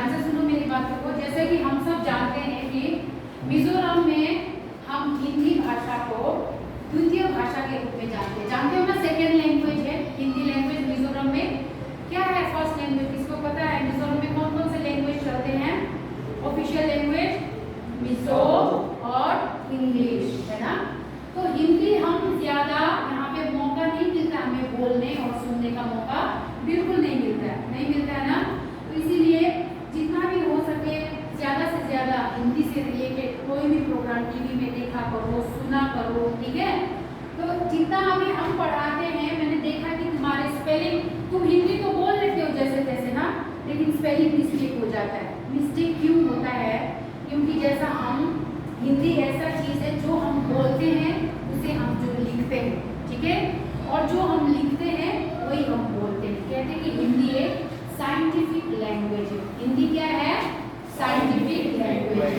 ध्यान से सुनो मेरी बातों को। जैसे कि हम सब जानते हैं कि मिजोरम में हम हिंदी भाषा को द्वितीय भाषा के रूप में जानते हो ना। सेकेंड लैंग्वेज है हिंदी लैंग्वेज मिजोरम में। क्या है फर्स्ट लैंग्वेज, किसको पता है? मिजोरम में कौन कौन से लैंग्वेज चलते हैं? ऑफिशियल लैंग्वेज मिजो और इंग्लिश, है ना। तो हिंदी हम ज़्यादा यहाँ पे मौका नहीं मिलता हमें बोलने और सुनने का मौका बिल्कुल नहीं मिलता है ना। तो इसीलिए जितना भी हो सके ज़्यादा से ज़्यादा हिंदी से रिलेटेड कोई भी प्रोग्राम टीवी में देखा करो, सुना करो, ठीक है। तो जितना अभी हम पढ़ाते हैं, मैंने देखा कि तुम्हारे स्पेलिंग, तुम हिंदी तो बोल लेते हो जैसे तैसे ना, लेकिन स्पेलिंग मिस्टेक हो जाता है। मिस्टेक क्यों होता है? क्योंकि जैसा हम हिंदी ऐसा चीज़ है जो हम बोलते हैं उसे हम जो लिखते हैं, ठीक है, और जो हम लिखते हैं वही हम बोलते हैं। कहते हैं कि हिंदी एक साइंटिफिक लैंग्वेज है। हिंदी क्या है? Scientific language.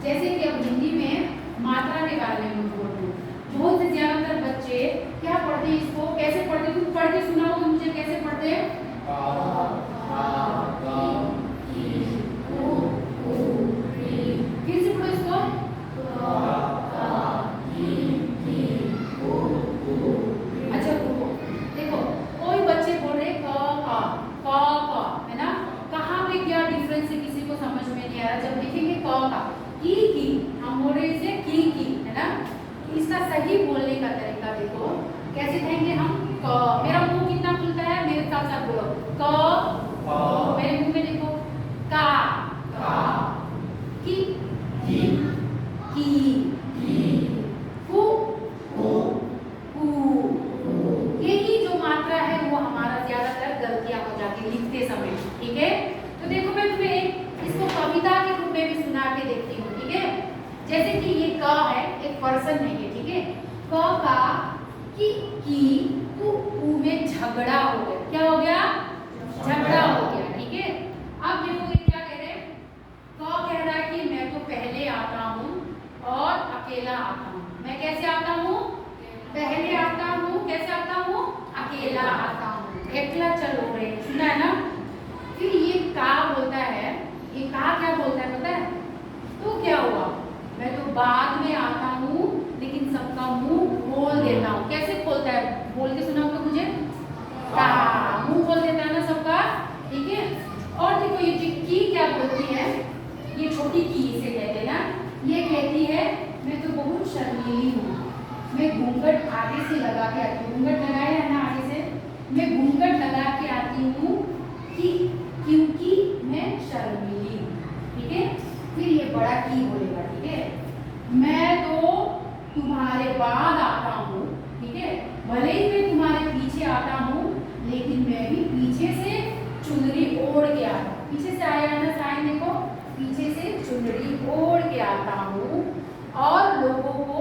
जैसे कि अब हिंदी में मात्रा के बारे में बोल रही हूँ, बहुत से ज़्यादातर बच्चे क्या पढ़ते हैं, इसको कैसे पढ़ते? तुम पढ़ के सुनाओ तो मुझे कैसे पढ़ते हैं? फिर से पढ़ो इसको। अच्छा देखो, कोई बच्चे बोल रहे क है ना। कहाँ पे क्या डिफरेंस है किसी को समझ में नहीं आ रहा। जब देखेंगे क का की, हम बोल रहे इसे की, है ना। इसका सही बोलने का तरीका देखो कैसे कहेंगे हम। क, मेरा मुंह कितना खुलता है, मेरे साथ साथ बोलो क। मेरे मुंह में देखो का, की, कु, यही जो मात्रा है वो हमारा ज्यादातर गलतियां हो जाती है लिखते समय, ठीक है। तो देखो मैं तुम्हें इसको कविता के रूप में भी सुना के देखती हूँ, ठीक है। जैसे कि ये क है, एक पर्सन है ये, ठीक है। क का की कु में झगड़ा हो गया। क्या हो गया? झगड़ा हो गया, ठीक है। अब देखो ये क्या कह रहे हैं? क कह रहा है कि मैं तो पहले आता हूँ और अकेला आता हूँ। मैं कैसे आता हूँ? पहले आता हूँ। कैसे आता हूँ? अकेला आता हूँ। एकला चलो रहे, सुना है ना। फिर ये का बोलता है, ये का क्या बोलता है पता है? तो क्या हुआ? मैं तो बाद में आता हूँ लेकिन सबका मुंह खोल देता हूँ। कैसे खोलता है? बोल के सुनाओ तो मुझे। का, मुंह खोल देता है ना सबका, ठीक है। और देखो ये की क्या बोलती है? ये छोटी की इसे कहते हैं ना। ये कहती है मैं तो बहुत शर्मीली हूँ, मैं घूंघट आगे से लगा के आती हूँ। घूंघट लगाया है ना आगे से, मैं घूंघट लगा के आती हूँ कि क्योंकि मैं शर्मीली हूँ, ठीक है। फिर ये बड़ा की बोलेगा, ठीक है। मैं तो तुम्हारे बाद आता हूँ, ठीक है। भले ही मैं तुम्हारे पीछे आता हूँ लेकिन मैं भी पीछे से चुनरी ओढ़ के आता हूँ। पीछे से आया ना साइन, देखो पीछे से चुनरी ओढ़ के आता हूँ और लोगों को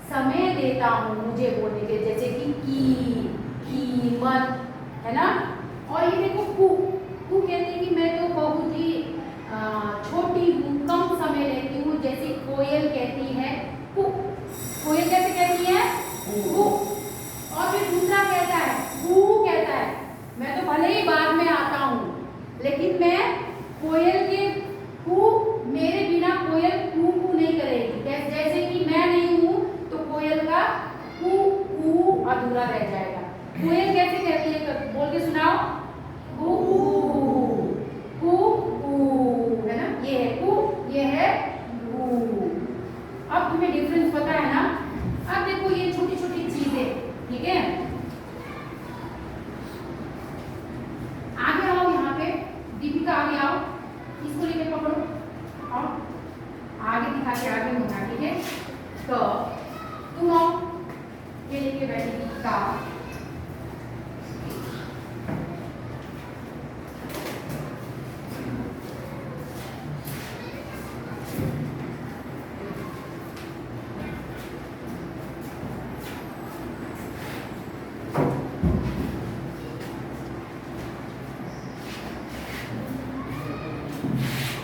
समय देता हूँ मुझे बोलने के, जैसे कि कीमत, है ना। और ये देखो कु कहती है कि मैं तो बहुत ही छोटी हूँ, कम समय लेती हूँ। जैसे कोयल कहती है कु, कोयल कैसे कहती है? कु। और फिर दूसरा कहता है कू, कहता है मैं तो भले ही बाद में आता हूँ लेकिन मैं कोयल के कू, मेरे बिना कोयल कू नहीं करेगी। जैसे कि मैं नहीं हूँ तो कोयल का कू अधूरा रह जाएगा। कोयल कैसे कहती है? बोल के सुनाओ। कू, है ना। ये है कू, ये है कू। अब तुम्हें डिफरेंस पता है ना। अब देखो ये छोटी छोटी चीजें, ठीक है। आगे आओ, यहाँ पे दीपिका आगे आओ, इसको लेके पकड़ो, आओ आगे दिखा के आगे होना, ठीक है। तो तुम आओ, ये लेके बैठेगी का।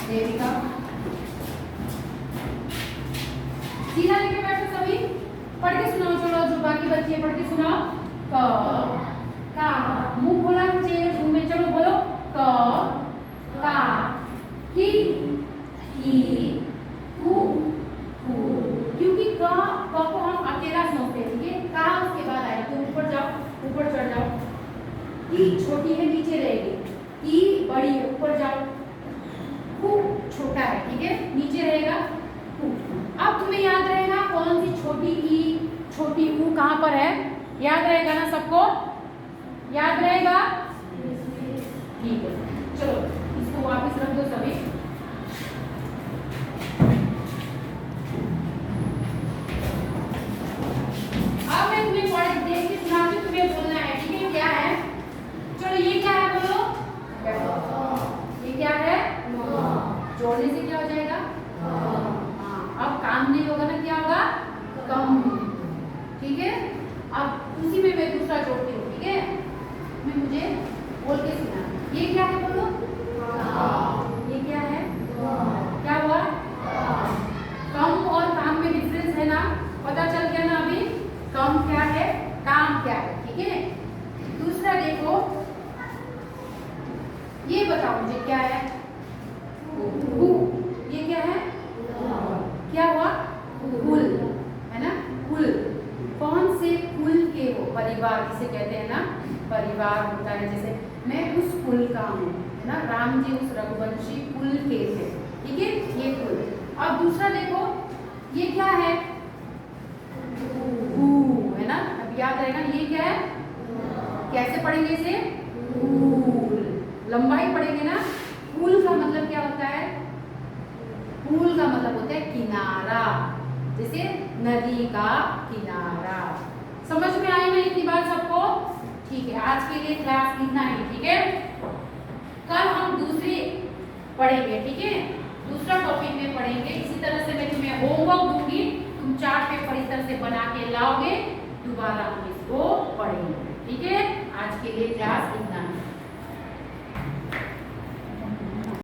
देविका सीधा लेके बैठो सभी, पढ़ के सुनाओ। चलो जो बाकी बच्चे पढ़ के सुनाओ। का, मुंह खोला चाहिए मुंह में, चलो बोलो क का। बताओ मुझे क्या है? हु। ये क्या है? क्या हुआ? कुल, है ना? कुल। कौन से कुल के हो? परिवार जिसे कहते हैं ना, परिवार होता है। जैसे मैं उस कुल का हूँ, है ना? राम जी उस रघुवंशी कुल के थे, ठीक है? ये कुल। अब दूसरा देखो, ये क्या है? हु, है ना? अब याद रहेगा ये क्या है? कैसे पढ़ेंगे इसे? कूल। लंबाई पढ़ेंगे ना। कूल का मतलब क्या होता है? कूल का मतलब होता है किनारा, जैसे नदी का किनारा। समझ में आई ना इतनी बात सबको? ठीक है, आज के लिए क्लास इतना ही, ठीक है? कल हम दूसरी पढ़ेंगे, ठीक है? दूसरा टॉपिक में पढ़ेंगे। इसी तरह से मैं तुम्हें होमवर्क दूंगी, तुम चार्ट पेपर इस तरह से बना के लाओगे, दोबारा हम इसको पढ़ेंगे, ठीक है? आज के लिए क्लास इतना ही।